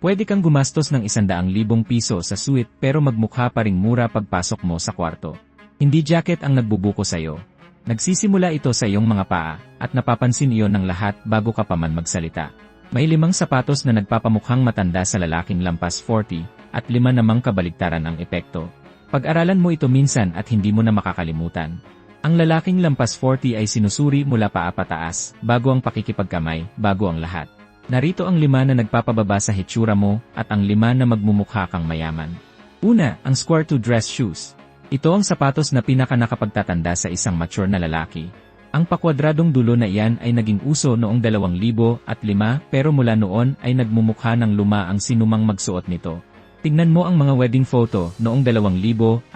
Pwede kang gumastos ng 100,000 piso sa suite pero magmukha pa ring mura pagpasok mo sa kwarto. Hindi jacket ang nagbubuko sa'yo. Nagsisimula ito sa iyong mga paa, at napapansin iyon ng lahat bago ka pa man magsalita. May 5 sapatos na nagpapamukhang matanda sa lalaking lampas 40, at 5 namang kabaligtaran ang epekto. Pag-aralan mo ito minsan at hindi mo na makakalimutan. Ang lalaking lampas 40 ay sinusuri mula paa pataas, bago ang pakikipagkamay, bago ang lahat. Narito ang 5 na nagpapababa sa hitsura mo, at ang 5 na magmumukha kang mayaman. Una, ang square to dress shoes. Ito ang sapatos na nakapagtatanda sa isang mature na lalaki. Ang pakwadradong dulo na iyan ay naging uso noong 2005 pero mula noon ay nagmumukha ng luma ang sinumang magsuot nito. Tingnan mo ang mga wedding photo noong 2006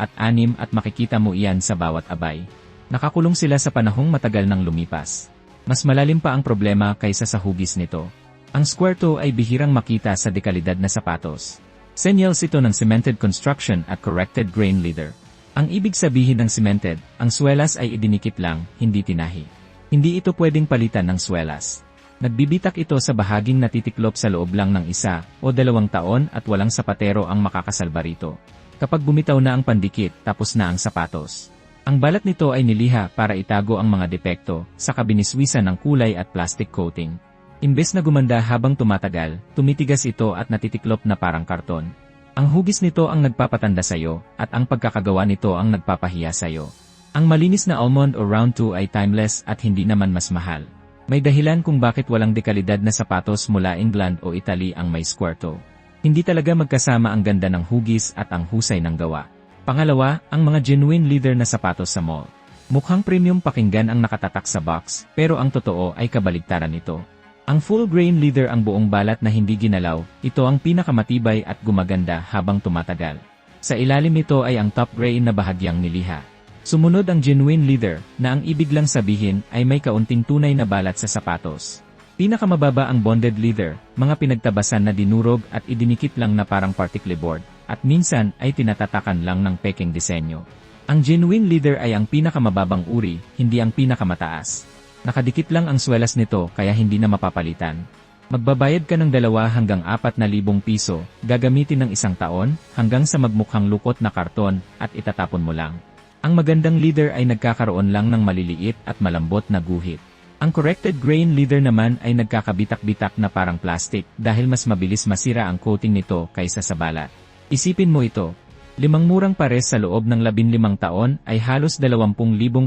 at makikita mo iyan sa bawat abay. Nakakulong sila sa panahong matagal nang lumipas. Mas malalim pa ang problema kaysa sa hugis nito. Ang square toe ay bihirang makita sa dekalidad na sapatos. Senyales ito ng cemented construction at corrected grain leather. Ang ibig sabihin ng cemented, ang swelas ay idinikit lang, hindi tinahi. Hindi ito pwedeng palitan ng swelas. Nagbibitak ito sa bahaging natitiklop sa loob lang ng 1 o 2 taon at walang sapatero ang makakasalba rito. Kapag bumitaw na ang pandikit, tapos na ang sapatos. Ang balat nito ay niliha para itago ang mga depekto, sa kabiniswisan ng kulay at plastic coating. Imbes na gumanda habang tumatagal, tumitigas ito at natitiklop na parang karton. Ang hugis nito ang nagpapatanda sa'yo, at ang pagkakagawa nito ang nagpapahiya sa'yo. Ang malinis na almond o round toe ay timeless at hindi naman mas mahal. May dahilan kung bakit walang dekalidad na sapatos mula England o Italy ang may square toe. Hindi talaga magkasama ang ganda ng hugis at ang husay ng gawa. Pangalawa, ang mga genuine leather na sapatos sa mall. Mukhang premium pakinggan ang nakatatak sa box, pero ang totoo ay kabaligtaran nito. Ang full grain leather ang buong balat na hindi ginalaw, ito ang pinakamatibay at gumaganda habang tumatagal. Sa ilalim nito ay ang top grain na bahagyang niliha. Sumunod ang genuine leather, na ang ibig lang sabihin ay may kaunting tunay na balat sa sapatos. Pinakamababa ang bonded leather, mga pinagtabasan na dinurog at idinikit lang na parang particle board, at minsan ay tinatatakan lang ng peking disenyo. Ang genuine leather ay ang pinakamababang uri, hindi ang pinakamataas. Nakadikit lang ang swelas nito kaya hindi na mapapalitan. Magbabayad ka ng 2 hanggang 4,000 piso, gagamitin ng 1 taon, hanggang sa magmukhang lukot na karton, at itatapon mo lang. Ang magandang leather ay nagkakaroon lang ng maliliit at malambot na guhit. Ang corrected grain leather naman ay nagkakabitak-bitak na parang plastic dahil mas mabilis masira ang coating nito kaysa sa balat. Isipin mo ito. 5 murang pares sa loob ng 15 taon ay halos 20,000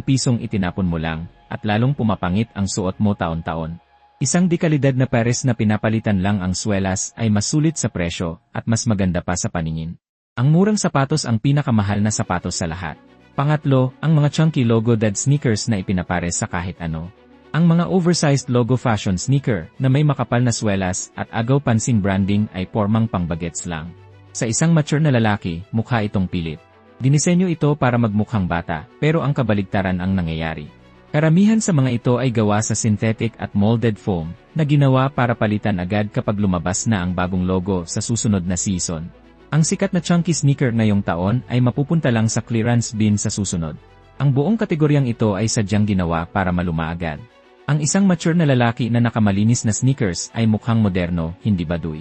pisong itinapon mo lang, at lalong pumapangit ang suot mo taon-taon. Isang dekalidad na pares na pinapalitan lang ang swelas ay mas sulit sa presyo at mas maganda pa sa paningin. Ang murang sapatos ang pinakamahal na sapatos sa lahat. Pangatlo, ang mga chunky logo dad sneakers na ipinapares sa kahit ano. Ang mga oversized logo fashion sneaker na may makapal na swelas at agaw-pansing branding ay pormang pangbagets lang. Sa isang mature na lalaki, mukha itong pilit. Dinisenyo ito para magmukhang bata, pero ang kabaligtaran ang nangyayari. Karamihan sa mga ito ay gawa sa synthetic at molded foam, na ginawa para palitan agad kapag lumabas na ang bagong logo sa susunod na season. Ang sikat na chunky sneaker ngayong taon ay mapupunta lang sa clearance bin sa susunod. Ang buong kategoryang ito ay sadyang ginawa para maluma agad. Ang isang mature na lalaki na nakamalinis na sneakers ay mukhang moderno, hindi baduy.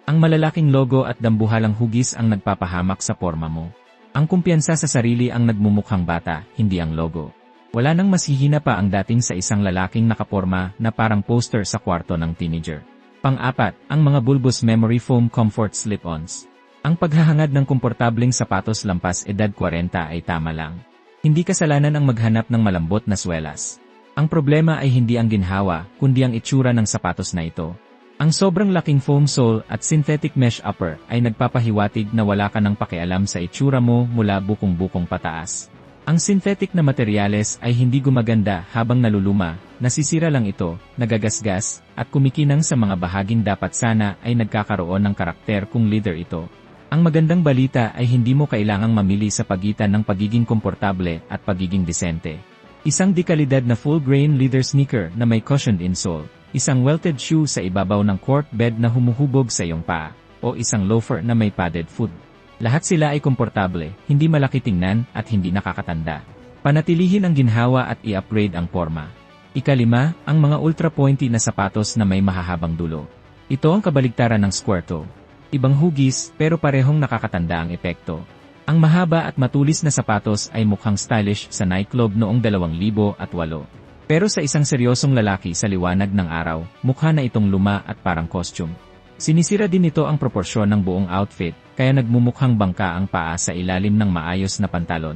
Ang malalaking logo at dambuhalang hugis ang nagpapahamak sa porma mo. Ang kumpiyansa sa sarili ang nagmumukhang bata, hindi ang logo. Wala nang masihina pa ang dating sa isang lalaking nakaporma na parang poster sa kwarto ng teenager. Pang-4, ang mga bulbous memory foam comfort slip-ons. Ang paghahangad ng komportableng sapatos lampas edad 40 ay tama lang. Hindi kasalanan ang maghanap ng malambot na swelas. Ang problema ay hindi ang ginhawa, kundi ang itsura ng sapatos na ito. Ang sobrang laking foam sole at synthetic mesh upper ay nagpapahiwatig na wala ka ng pakialam sa itsura mo mula bukong-bukong pataas. Ang synthetic na materyales ay hindi gumaganda habang naluluma, nasisira lang ito, nagagasgas, at kumikinang sa mga bahaging dapat sana ay nagkakaroon ng karakter kung leather ito. Ang magandang balita ay hindi mo kailangang mamili sa pagitan ng pagiging komportable at pagiging disente. Isang dekalidad na full-grain leather sneaker na may cushioned insole, isang welted shoe sa ibabaw ng cork bed na humuhubog sa iyong paa, o isang loafer na may padded foot. Lahat sila ay komportable, hindi malaki tingnan at hindi nakakatanda. Panatilihin ang ginhawa at i-upgrade ang porma. Ika-5, ang mga ultra-pointy na sapatos na may mahahabang dulo. Ito ang kabaligtaran ng square toe. Ibang hugis, pero parehong nakakatanda ang epekto. Ang mahaba at matulis na sapatos ay mukhang stylish sa nightclub noong 2008. Pero sa isang seryosong lalaki sa liwanag ng araw, mukha na itong luma at parang costume. Sinisira din ito ang proporsyon ng buong outfit, kaya nagmumukhang bangka ang paa sa ilalim ng maayos na pantalon.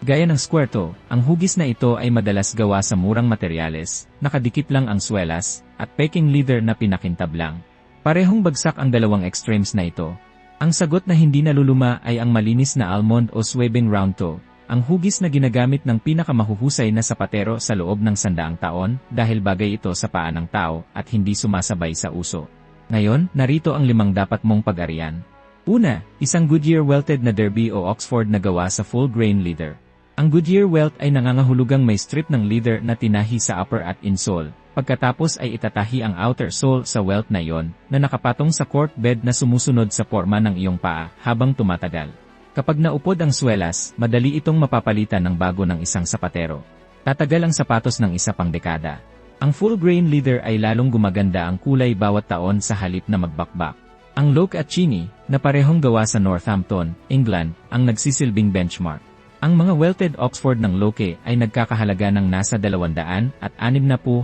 Gaya ng square toe, ang hugis na ito ay madalas gawa sa murang materyales, nakadikit lang ang swelas, at peking leather na pinakintab lang. Parehong bagsak ang dalawang extremes na ito. Ang sagot na hindi naluluma ay ang malinis na almond o swabbing round toe, ang hugis na ginagamit ng pinakamahuhusay na sapatero sa loob ng 100 taon dahil bagay ito sa paa ng tao at hindi sumasabay sa uso. Ngayon, narito ang 5 dapat mong pag-arian. Una, isang Goodyear welted na derby o Oxford na gawa sa full-grain leather. Ang Goodyear welt ay nangangahulugang may strip ng leather na tinahi sa upper at insole, pagkatapos ay itatahi ang outer sole sa welt na iyon, na nakapatong sa cork bed na sumusunod sa porma ng iyong paa habang tumatagal. Kapag naupod ang swelas, madali itong mapapalitan ng bago ng isang sapatero. Tatagal ang sapatos ng isa pang dekada. Ang full-grain leather ay lalong gumaganda ang kulay bawat taon sa halip na magbakbak. Ang Loke at Cheney, na parehong gawa sa Northampton, England, ang nagsisilbing benchmark. Ang mga welted Oxford ng Loke ay nagkakahalaga ng nasa 260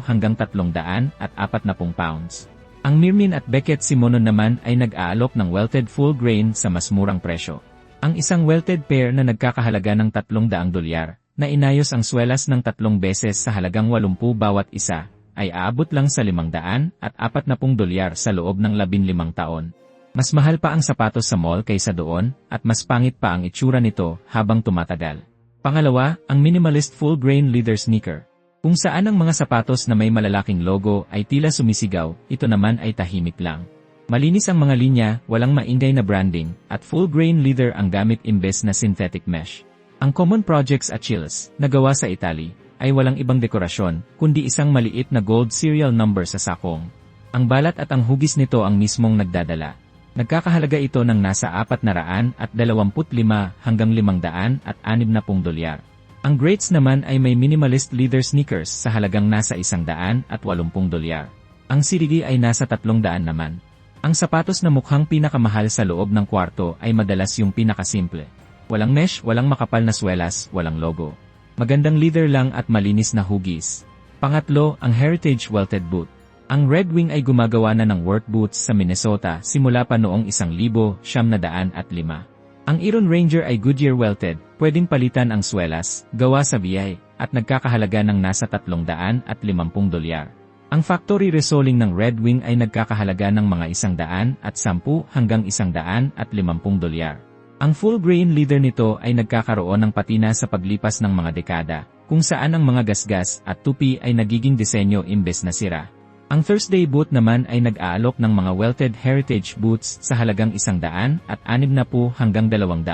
hanggang 340 pounds. Ang Mirmin at Beckett Simonon naman ay nag-aalok ng welted full-grain sa mas murang presyo. Ang isang welted pair na nagkakahalaga ng $300, na inayos ang swelas ng 3 beses sa halagang 80 bawat isa, ay aabot lang sa $540 sa loob ng 15 taon. Mas mahal pa ang sapatos sa mall kaysa doon, at mas pangit pa ang itsura nito habang tumatagal. Pangalawa, ang minimalist full-grain leather sneaker. Kung saan ang mga sapatos na may malalaking logo ay tila sumisigaw, ito naman ay tahimik lang. Malinis ang mga linya, walang maingay na branding, at full-grain leather ang gamit imbes na synthetic mesh. Ang Common Projects Achilles, na gawa sa Italy, ay walang ibang dekorasyon, kundi isang maliit na gold serial number sa sakong. Ang balat at ang hugis nito ang mismong nagdadala. Nagkakahalaga ito ng nasa $425 hanggang $560. Ang Greats naman ay may minimalist leather sneakers sa halagang nasa $180. Ang Sirigi ay nasa $300 naman. Ang sapatos na mukhang pinakamahal sa loob ng kwarto ay madalas yung pinakasimple. Walang mesh, walang makapal na swelas, walang logo. Magandang leather lang at malinis na hugis. Pangatlo, ang Heritage Welted Boot. Ang Red Wing ay gumagawa na ng work boots sa Minnesota simula pa noong 1905. Ang Iron Ranger ay Goodyear welted, pwedeng palitan ang swelas, gawa sa VI, at nagkakahalaga ng nasa $350. Ang factory resoling ng Red Wing ay nagkakahalaga ng mga $110 hanggang $150. Ang full-grain leather nito ay nagkakaroon ng patina sa paglipas ng mga dekada, kung saan ang mga gasgas at tupi ay nagiging disenyo imbes na sira. Ang Thursday boot naman ay nag-aalok ng mga welted heritage boots sa halagang $160 hanggang $200.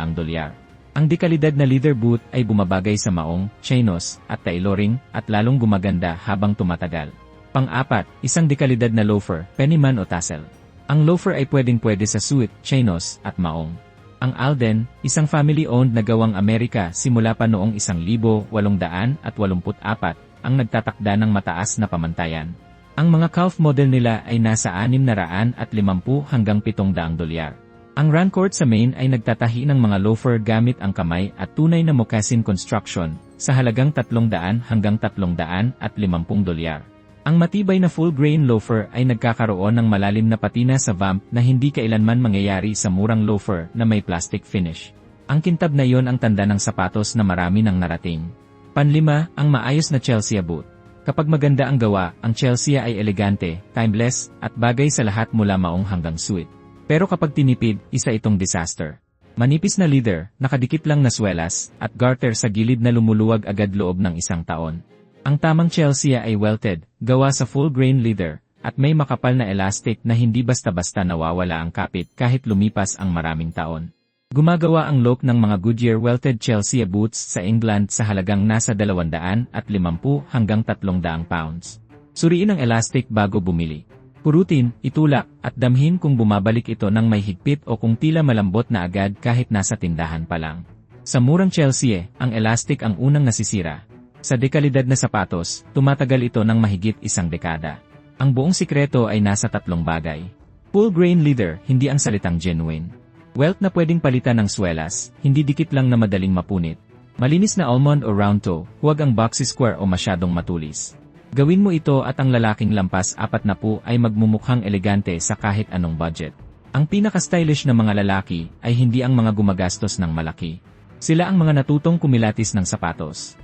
Ang dekalidad na leather boot ay bumabagay sa maong, chinos, at tailoring, at lalong gumaganda habang tumatagal. Pang-apat, isang dekalidad na loafer, pennyman o tassel. Ang loafer ay pwedeng-pwede sa suit, chinos, at maong. Ang Alden, isang family-owned na gawang Amerika simula pa noong 1884, ang nagtatakda ng mataas na pamantayan. Ang mga calf model nila ay nasa $650 hanggang $700. Ang Rancourt sa Maine ay nagtatahi ng mga loafer gamit ang kamay at tunay na moccasin construction, sa halagang $300 hanggang $350. Ang matibay na full-grain loafer ay nagkakaroon ng malalim na patina sa vamp na hindi kailanman mangyayari sa murang loafer na may plastic finish. Ang kintab na iyon ang tanda ng sapatos na marami nang narating. Panlima, ang maayos na Chelsea boot. Kapag maganda ang gawa, ang Chelsea ay elegante, timeless, at bagay sa lahat mula maong hanggang suit. Pero kapag tinipid, isa itong disaster. Manipis na leather, nakadikit lang na swelas, at garter sa gilid na lumuluwag agad loob ng isang taon. Ang tamang Chelsea ay welted, gawa sa full-grain leather, at may makapal na elastic na hindi basta-basta nawawala ang kapit kahit lumipas ang maraming taon. Gumagawa ang Loke ng mga Goodyear welted Chelsea boots sa England sa halagang nasa $250 hanggang $300 pounds. Suriin ang elastic bago bumili. Purutin, itulak, at damhin kung bumabalik ito ng may higpit o kung tila malambot na agad kahit nasa tindahan pa lang. Sa murang Chelsea, ang elastic ang unang nasisira. Sa dekalidad na sapatos, tumatagal ito ng mahigit 1 dekada. Ang buong sikreto ay nasa 3 bagay. Full grain leather, hindi ang salitang genuine. Welt na pwedeng palitan ng swelas, hindi dikit lang na madaling mapunit. Malinis na almond o round toe, huwag ang boxy square o masyadong matulis. Gawin mo ito at ang lalaking lampas 40 ay magmumukhang elegante sa kahit anong budget. Ang pinaka-stylish na mga lalaki ay hindi ang mga gumagastos ng malaki. Sila ang mga natutong kumilatis ng sapatos.